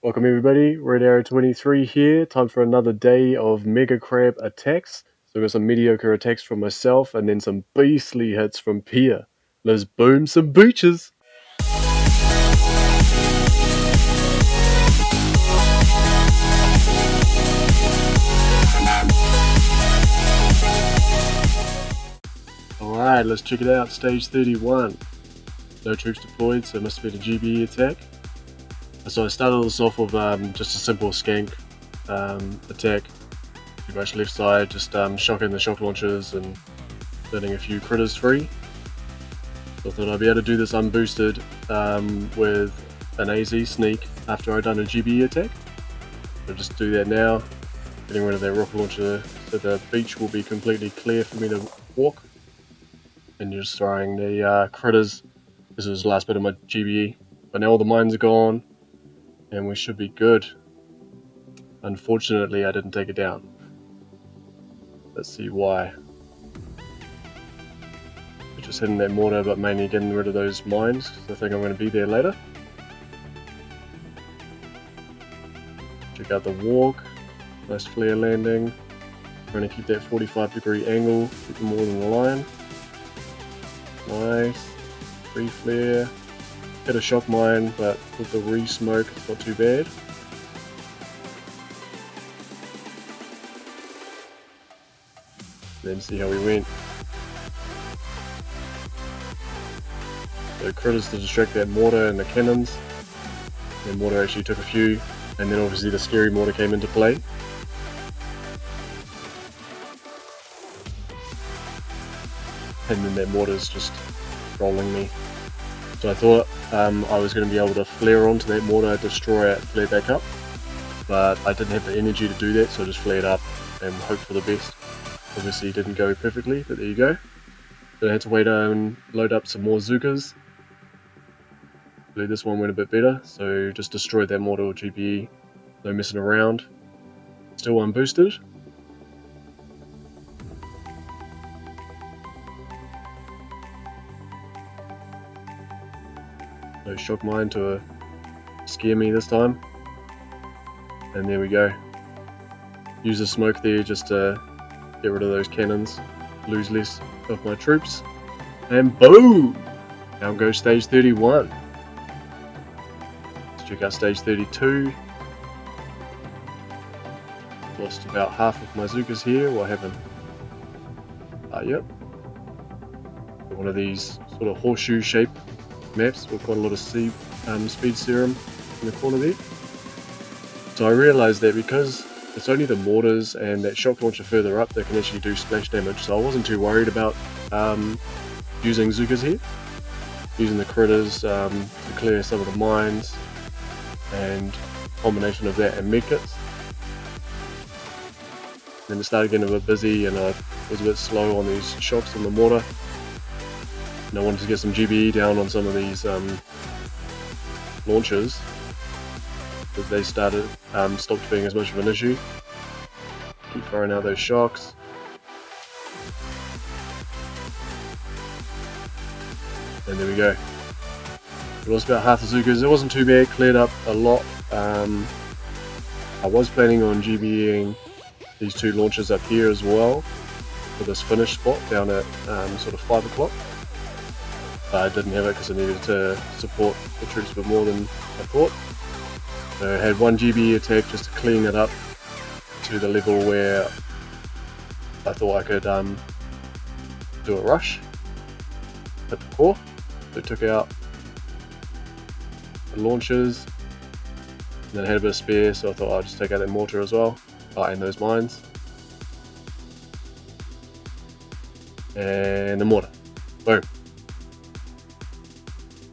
Welcome everybody, Red Arrow 23 here, time for another day of Mega Crab attacks. So we got some mediocre attacks from myself and then some beastly hits from Pier. Let's boom some booches! Alright, let's check it out, stage 31. No troops deployed, so it must have been a GBE attack. So I started this off with just a simple skank attack. Pretty much left side, just shocking the shock launchers and letting a few critters free. So I thought I'd be able to do this unboosted with an AZ sneak after I'd done a GBE attack. So just do that now, getting rid of that rocket launcher so the beach will be completely clear for me to walk. And just throwing the critters. This was the last bit of my GBE, but now all the mines are gone and we should be good. Unfortunately, I didn't take it down. Let's see why. Just hitting that mortar, but mainly getting rid of those mines because I think I'm going to be there later. Check out the walk, nice flare landing. Trying to keep that 45-degree angle, keep them all in the line. Nice, free flare. Hit a shock mine, but with the re-smoke, it's not too bad. Then see how we went. So critters to distract that mortar and the cannons. The mortar actually took a few, and then obviously the scary mortar came into play. And then that mortar's just trolling me. So I thought I was going to be able to flare onto that mortar, destroy it, flare back up. But I didn't have the energy to do that, so I just flared up and hoped for the best. Obviously it didn't go perfectly, but there you go. So I had to wait and load up some more Zookas. I believe this one went a bit better, so just destroyed that mortar with GBE. No messing around. Still unboosted. No shock mine to scare me this time. And there we go. Use the smoke there just to get rid of those cannons. Lose less of my troops. And boom! Now go stage 31. Let's check out stage 32. Lost about half of my Zookas here. What happened? Yep. One of these sort of horseshoe shape maps with quite a lot of speed serum in the corner there. So I realised that because it's only the mortars and that shock launcher further up that can actually do splash damage, so I wasn't too worried about using Zookas here. Using the critters to clear some of the mines and combination of that and medkits. Then it started getting a bit busy and I was a bit slow on these shocks on the mortar. And I wanted to get some GBE down on some of these launchers, but they stopped being as much of an issue. Keep throwing out those shocks. And there we go. We lost about half the Zookas. It wasn't too bad, cleared up a lot. I was planning on GBEing these two launchers up here as well for this finish spot down at sort of 5 o'clock. But I didn't have it because I needed to support the troops a bit more than I thought. So I had one GBE attack just to clean it up to the level where I thought I could do a rush. Hit the core, so it took out the launchers. And then I had a bit of spare, so I thought I'd just take out that mortar as well, and those mines. And the mortar. Boom.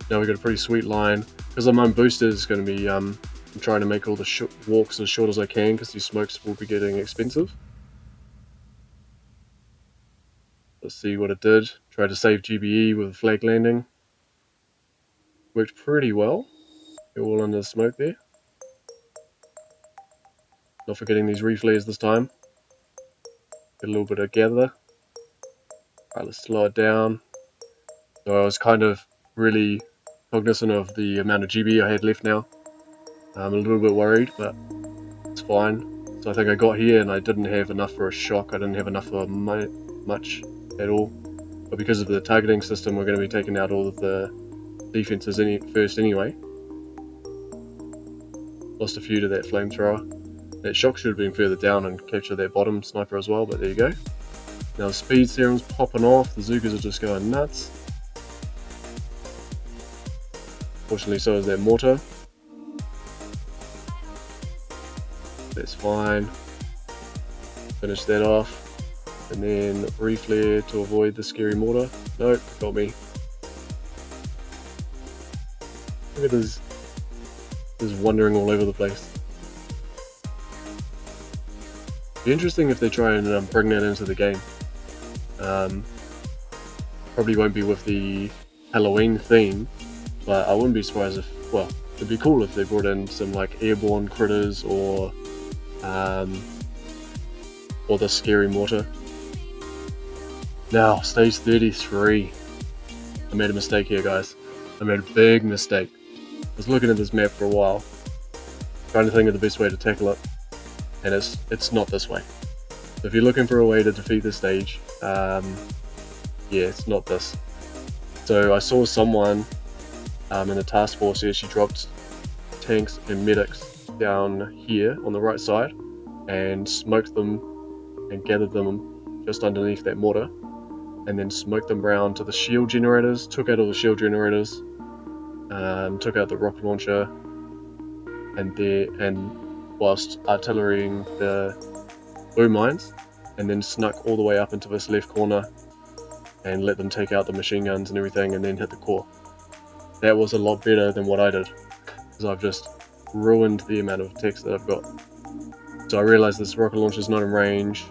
Now we've got a pretty sweet line. Because I'm unboosted, it's going to be I'm trying to make all the walks as short as I can because these smokes will be getting expensive. Let's see what it did. Tried to save GBE with a flag landing. Worked pretty well. They're all under the smoke there. Not forgetting these reflares this time. Get a little bit of gather. Alright, let's slow it down. So I was kind of really cognizant of the amount of GB I had left now. I'm a little bit worried, but it's fine. So I think I got here and I didn't have enough for a shock. I didn't have enough for much at all. But because of the targeting system, we're going to be taking out all of the defenses first anyway. Lost a few to that flamethrower. That shock should have been further down and capture that bottom sniper as well, but there you go. Now the speed serum's popping off, the Zookas are just going nuts. Fortunately so is that mortar. That's fine. Finish that off. And then reflare to avoid the scary mortar. Nope, got me. Look at this. Just wandering all over the place. Be interesting if they try and bring that into the game. Probably won't be with the Halloween theme, but I wouldn't be surprised if, well, it'd be cool if they brought in some like airborne critters or the scary mortar. Now, stage 33. I made a mistake here, guys. I made a big mistake. I was looking at this map for a while, trying to think of the best way to tackle it, and it's not this way. So if you're looking for a way to defeat this stage, yeah, it's not this. So I saw someone in the task force here, she dropped tanks and medics down here on the right side and smoked them and gathered them just underneath that mortar, and then smoked them around to the shield generators, took out all the shield generators, took out the rocket launcher, and whilst artillerying the boom mines, and then snuck all the way up into this left corner and let them take out the machine guns and everything, and then hit the core. That was a lot better than what I did, because I've just ruined the amount of attacks that I've got. So I realised this rocket launcher is not in range.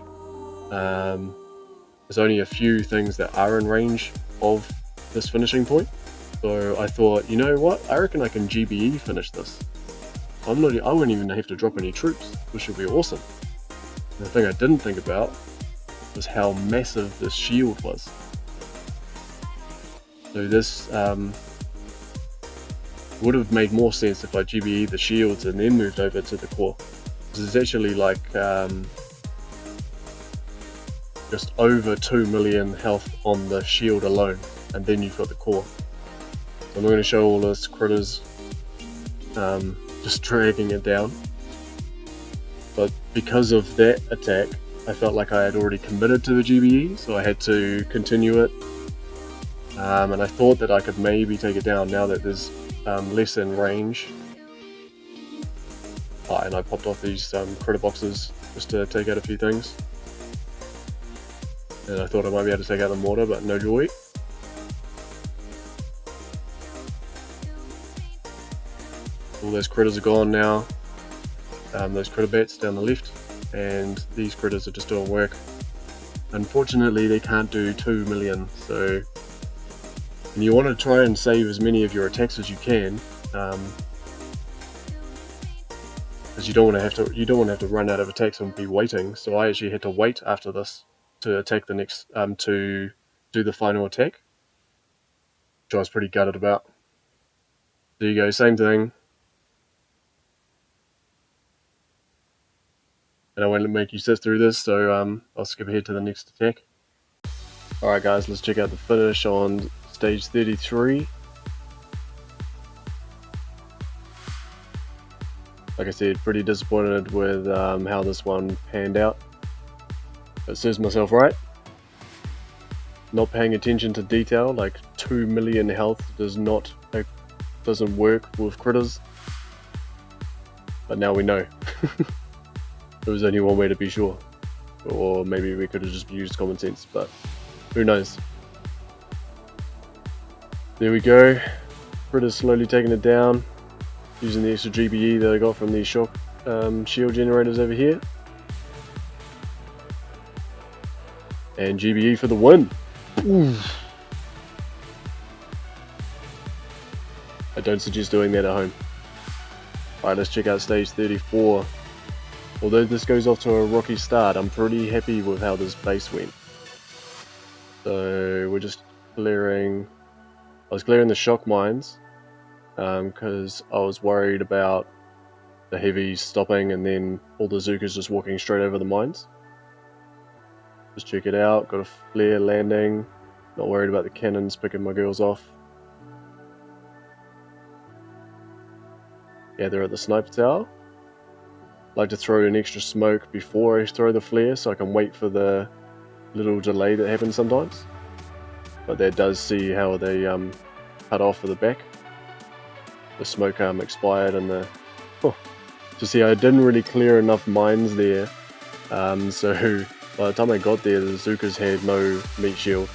There's only a few things that are in range of this finishing point. So I thought, you know what? I reckon I can GBE finish this. I wouldn't even have to drop any troops, which would be awesome. And the thing I didn't think about was how massive this shield was. So this would have made more sense if I GBE the shields and then moved over to the core. This is actually like just over 2 million health on the shield alone, and then you've got the core. So I'm not going to show all this critters just dragging it down, but because of that attack I felt like I had already committed to the GBE, so I had to continue it, and I thought that I could maybe take it down now that there's less in range. And I popped off these critter boxes just to take out a few things, and I thought I might be able to take out the mortar, but no joy. All those critters are gone now, those critter bats down the left, and these critters are just doing work. Unfortunately they can't do 2 million, so and you want to try and save as many of your attacks as you can, because you don't want to have to run out of attacks and be waiting. So I actually had to wait after this to attack the next to do the final attack, which I was pretty gutted about. There you go, same thing. And I won't make you sit through this, so I'll skip ahead to the next attack. Alright guys, let's check out the finish on stage 33. Like I said, pretty disappointed with how this one panned out. It serves myself right. Not paying attention to detail, like 2 million health doesn't work with critters. But now we know. There was only one way to be sure. Or maybe we could have just used common sense, but who knows. There we go. Critters slowly taking it down, using the extra GBE that I got from these shock shield generators over here. And GBE for the win! Oof. I don't suggest doing that at home. Alright, let's check out stage 34. Although this goes off to a rocky start, I'm pretty happy with how this base went. So we're just clearing... I was clearing the shock mines, because I was worried about the heavies stopping and then all the Zookas just walking straight over the mines. Just check it out, got a flare landing, not worried about the cannons picking my girls off. Yeah, they're at the sniper tower. Like to throw an extra smoke before I throw the flare so I can wait for the little delay that happens sometimes. But that does see how they cut off at the back. The smoke expired and the... To see I didn't really clear enough mines there. So by the time I got there, the Zookas had no meat shield.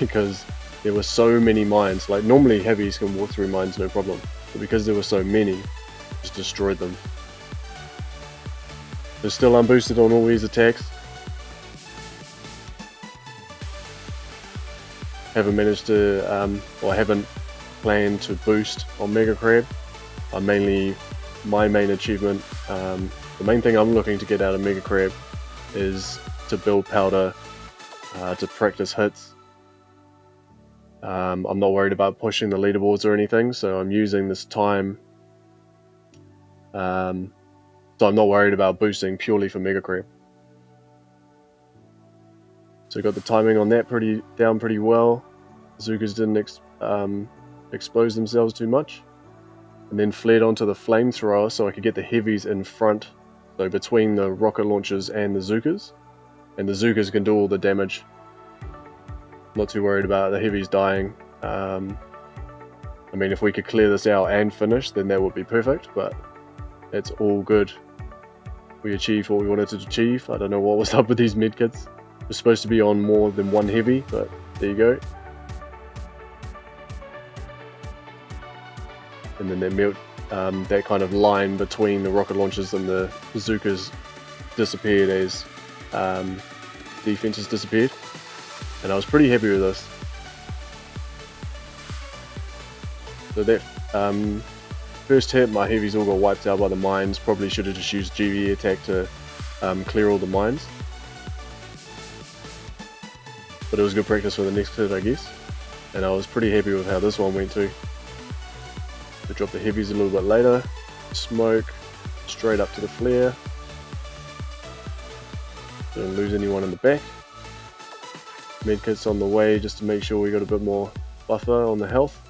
Because there were so many mines. Like normally heavies can walk through mines no problem. But because there were so many, just destroyed them. They're still unboosted on all these attacks. Haven't managed to, or haven't planned to boost on Mega Crab. My main achievement, the main thing I'm looking to get out of Mega Crab is to build powder, to practice hits. I'm not worried about pushing the leaderboards or anything, so I'm using this time. So I'm not worried about boosting purely for Mega Crab. So got the timing on that down pretty well. Zookas didn't expose themselves too much. And then flared onto the flamethrower so I could get the heavies in front. So between the rocket launchers and the Zookas. And the Zookas can do all the damage. Not too worried about the heavies dying. I mean, if we could clear this out and finish, then that would be perfect. But it's all good. We achieved what we wanted to achieve. I don't know what was up with these medkits. We're supposed to be on more than one heavy, but there you go. And then that kind of line between the rocket launchers and the Zookas disappeared as defenses disappeared. And I was pretty happy with this. So that first hit, my heavies all got wiped out by the mines. Probably should have just used GV attack to clear all the mines. But it was good practice for the next hit, I guess. And I was pretty happy with how this one went too. We dropped the heavies a little bit later. Smoke straight up to the flare. Don't lose anyone in the back. Medkits on the way just to make sure we got a bit more buffer on the health.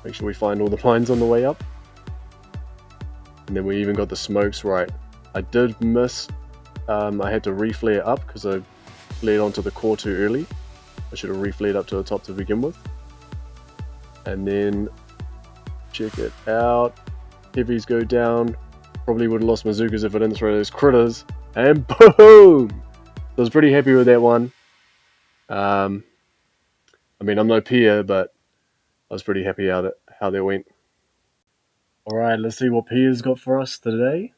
Make sure we find all the mines on the way up. And then we even got the smokes right. I did miss, I had to reflare up because I flared onto the core too early. I should have reflared up to the top to begin with. And then, check it out. Heavies go down. Probably would have lost my Zookas if I didn't throw those critters. And boom! So I was pretty happy with that one. I mean, I'm no Pier, but I was pretty happy how that went. Alright, let's see what Pier's got for us today.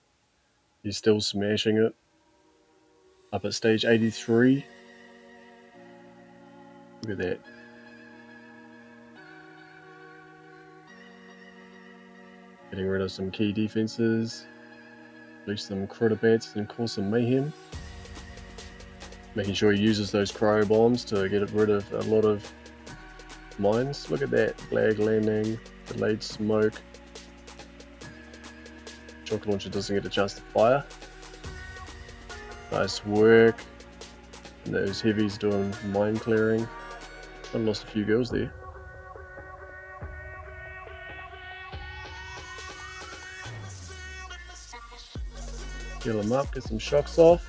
He's still smashing it. Up at stage 83. Look at that. Getting rid of some key defenses. Release some critter bats and cause some mayhem. Making sure he uses those cryo bombs to get rid of a lot of mines. Look at that. Flag landing. Delayed smoke. Chocolate launcher doesn't get a chance to fire. Nice work. And those heavies doing mine clearing. I lost a few girls there. Heal them up, get some shocks off.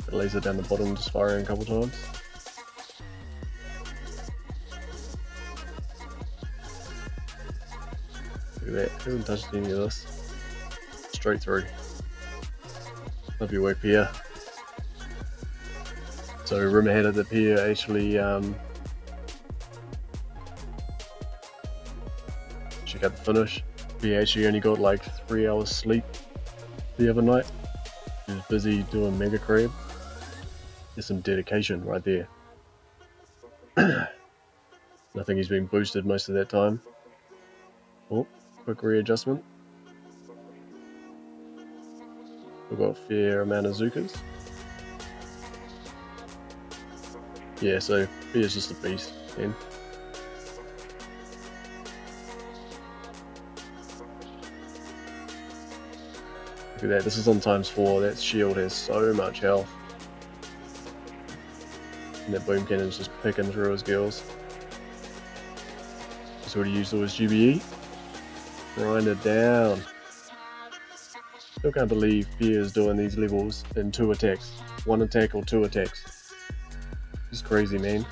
The laser down the bottom, just firing a couple times. Look at that, hasn't touched any of this. Straight through. Love your work, Pier. So rumor had it that Pier actually check out the finish. Pier actually only got like 3 hours sleep the other night. He was busy doing Mega Crab. There's some dedication right there. I think he's been boosted most of that time. Oh, quick readjustment. We've got a fair amount of Zookas. Yeah, so Pier's just a beast, man. Look at that, this is on ×4, that shield has so much health. And that boom cannon's just picking through his girls. He's already used all his GBE. Grind it down. Still can't believe Pier's doing these levels in 2 attacks. 1 attack or 2 attacks. It's crazy, man.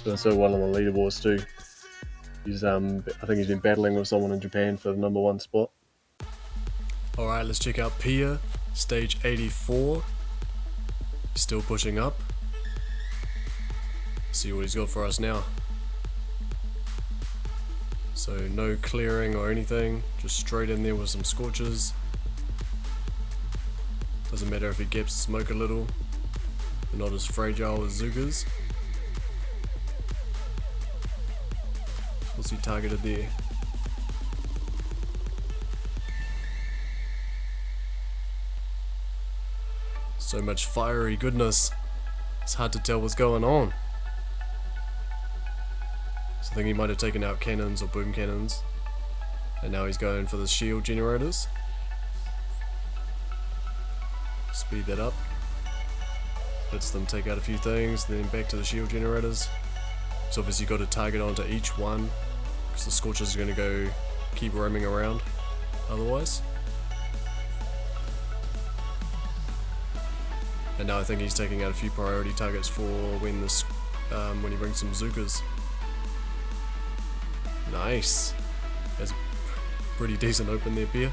Doing so well on the leaderboards too. He's I think he's been battling with someone in Japan for the #1 spot. Alright, let's check out Pier, stage 84. He's still pushing up. See what he's got for us now. So no clearing or anything, just straight in there with some Scorchers. Doesn't matter if he gaps smoke a little. They're not as fragile as Zookas. What's he targeted there? So much fiery goodness. It's hard to tell what's going on. So I think he might have taken out cannons or boom cannons. And now he's going for the shield generators. Speed that up. Lets them take out a few things, then back to the shield generators. So obviously you've got to target onto each one, because the Scorchers are going to go keep roaming around otherwise. And now I think he's taking out a few priority targets for when this when he brings some Zookas. Nice. That's a pretty decent open there, Pier.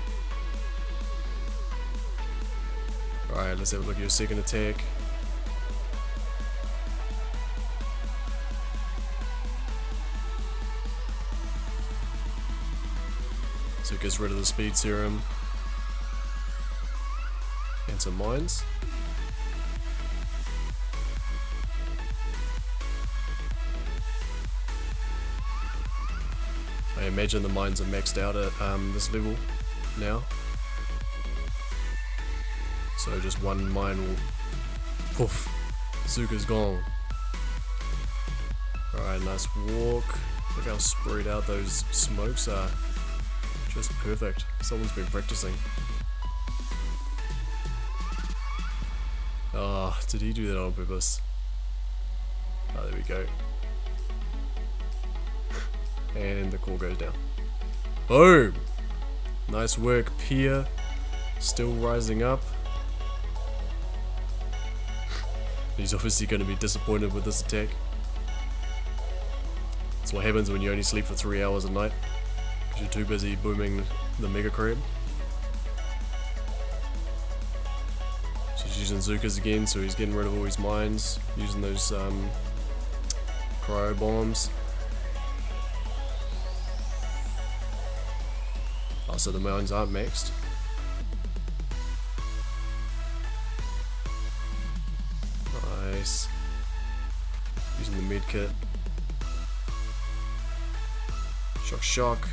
Alright, let's have a look at your second attack. So it gets rid of the speed serum and some mines. I imagine the mines are maxed out at this level now. So just one mine will poof, Zooka's gone. Alright, nice walk. Look how spread out those smokes are. Just perfect. Someone's been practicing. Oh, did he do that on purpose? Oh, there we go. And the core goes down. Boom! Nice work, Pier. Still rising up. He's obviously going to be disappointed with this attack. That's what happens when you only sleep for 3 hours a night. Because you're too busy booming the Mega Crab. So he's using Zookas again, so he's getting rid of all his mines. Using those cryo bombs. Oh, so the mines aren't maxed. Nice. Using the med kit. Shock, shock.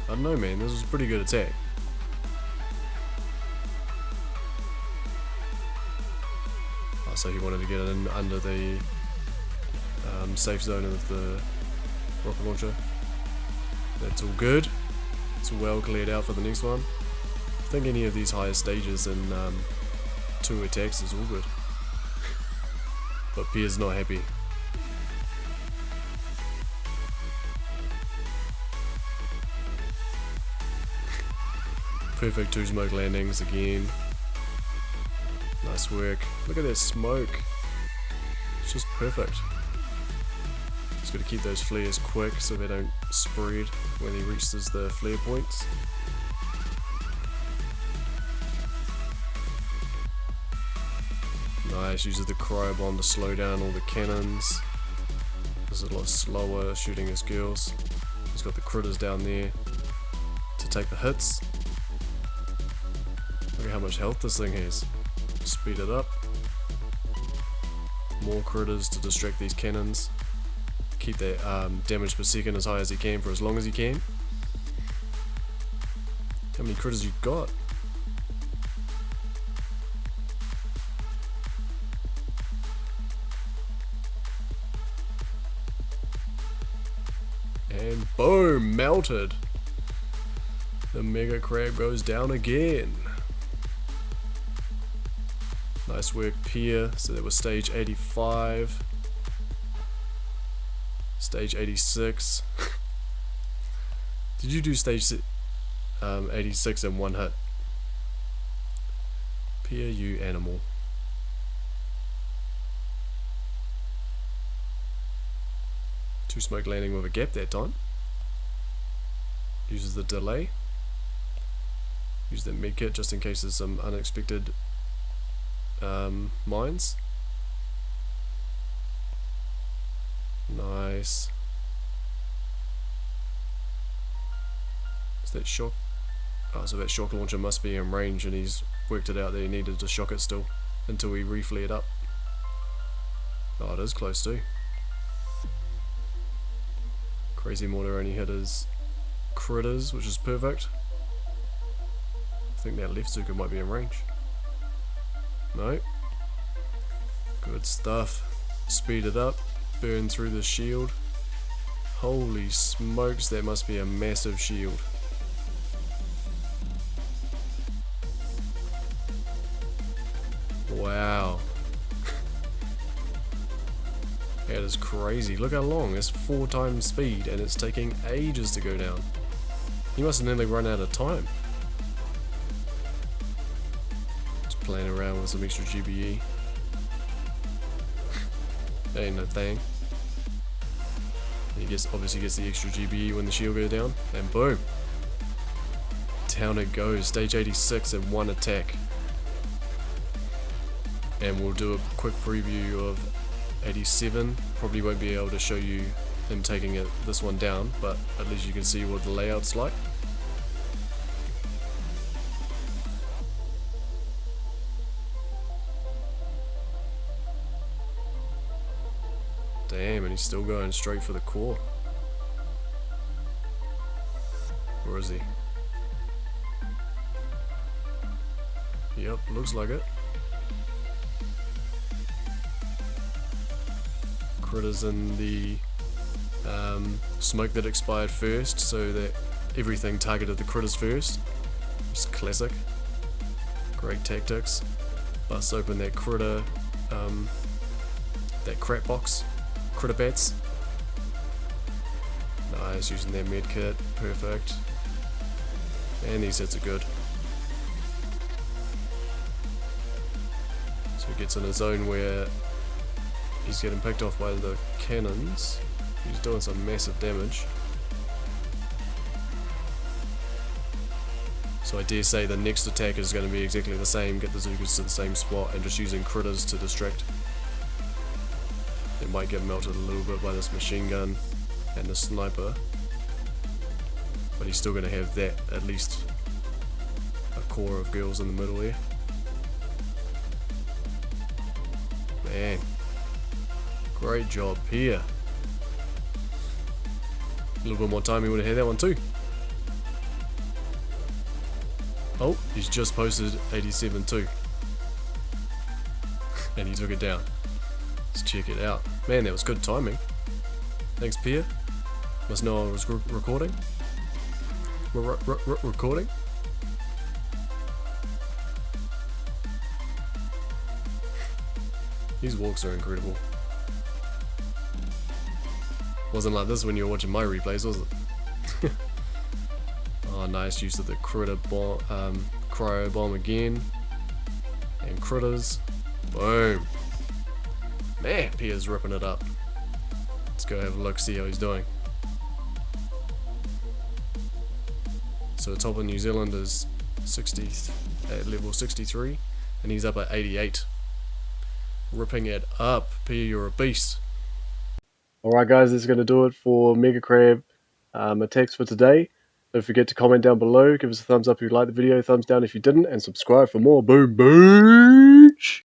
I don't know, man, this was a pretty good attack. Oh, so he wanted to get in under the safe zone of the rocket launcher. That's all good. It's well cleared out for the next one. I think any of these higher stages in 2 attacks is all good. But Pier's not happy. Perfect 2 smoke landings again. Nice work. Look at that smoke. It's just perfect. Just got to keep those flares quick so they don't spread when he reaches the flare points. Nice, uses the cryo bomb to slow down all the cannons. This is a lot slower shooting his girls. He's got the critters down there to take the hits. Look at how much health this thing has. Speed it up. More critters to distract these cannons. Keep that damage per second as high as he can for as long as he can. How many critters you got? And boom, melted. The mega crab goes down again. Nice work, Pier. So that was stage 85. Stage 86. Did you do stage 86 in one hit? Pier, you animal. Two smoke landing with a gap that time. Uses the delay. Use the medkit just in case there's some unexpected mines. Nice. Is that shock? Oh, so that shock launcher must be in range, and he's worked it out that he needed to shock it still until he reflared up. Oh, it is close too. Crazy Mortar only hit his critters, which is perfect. I think that left Zooka might be in range. No. Good stuff. Speed it up. Burn through the shield. Holy smokes, that must be a massive shield. Wow. That is crazy. Look how long. It's 4 times speed and it's taking ages to go down. He must have nearly run out of time. Just playing around with some extra GBE. That ain't no thing. He obviously gets the extra GBE when the shield goes down. And boom. Down it goes. Stage 86 in one attack. And we'll do a quick preview of 87. Probably won't be able to show you him taking this one down, but at least you can see what the layout's like. Damn, and he's still going straight for the core. Where is he? Yep, looks like it. Critters in the smoke that expired first, so that everything targeted the critters first. Just classic. Great tactics. Bust open that critter, that crap box. Critter bats. Nice, using their med kit. Perfect. And these hits are good. So he gets in a zone where he's getting picked off by the cannons. He's doing some massive damage. So I dare say the next attack is going to be exactly the same. Get the Zookas to the same spot and just using critters to distract. It might get melted a little bit by this machine gun and the sniper. But he's still going to have that, at least a core of girls in the middle here. Man. Great job here. A little bit more time, he would have had that one too. Oh, he's just posted 87 too. And he took it down. Let's check it out. Man, that was good timing. Thanks, Pier. Must know I was recording. Recording. These walks are incredible. Wasn't like this when you were watching my replays, was it? Oh, nice use of the critter bomb, cryo bomb again. And critters. Boom. Man, Pier's ripping it up. Let's go have a look, see how he's doing. So the top of New Zealand is 60 at level 63, and he's up at 88. Ripping it up. Pier, you're a beast. Alright guys, this is going to do it for Mega Crab attacks for today. Don't forget to comment down below, give us a thumbs up if you liked the video, thumbs down if you didn't, and subscribe for more. Boom, boom!